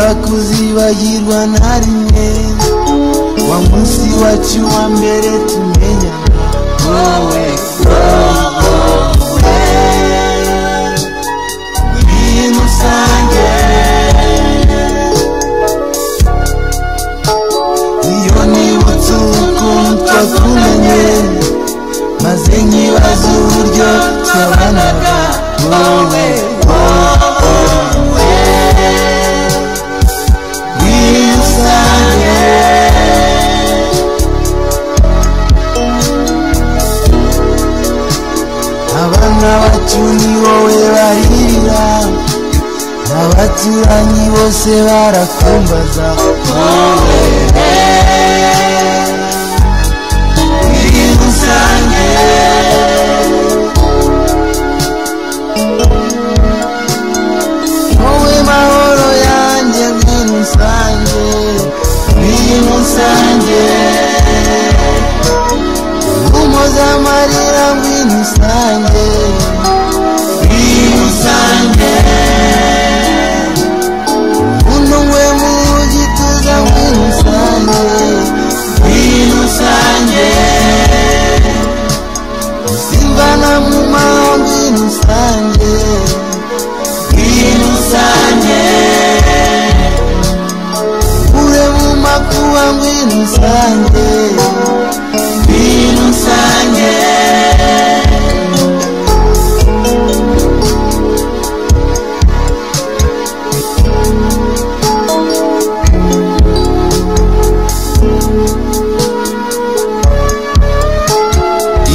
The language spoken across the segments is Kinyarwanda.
sinshobora kuzibagirwa na rimwe wa munsi wacu wa mbere tumenya wowe ibintu usange iyo nibutse ukuntu twakumenye maze nkibaza uburyo twabanaga wowe abana bacu ni wowe barira abaturanyi bose barakumbaza wowe ibintu usange wowe mahoro yanjye ibintu usange ibintu usange umuza amarira ibintu usange ibintu usange unumwe mu gituza ibintu usange ibintu usange simbana mu mahanga ibintu usange ibintu usange ure mu makuba ibintu usange ibintu usange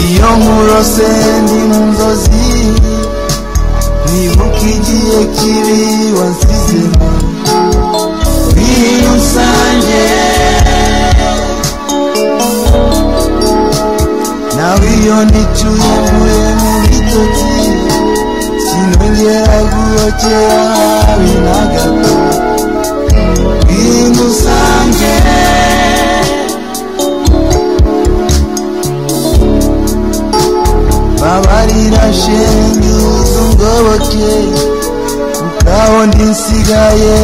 iyo nkurose ndi mu nzozi nibuka igihe kibi wansizemo ibintu usange nawe iyo nicuye mvuye mu bitotsi sinongera guhokera habe na gato ibintu usange babarira shenge uzungoboke kuko aho ndi nsigaye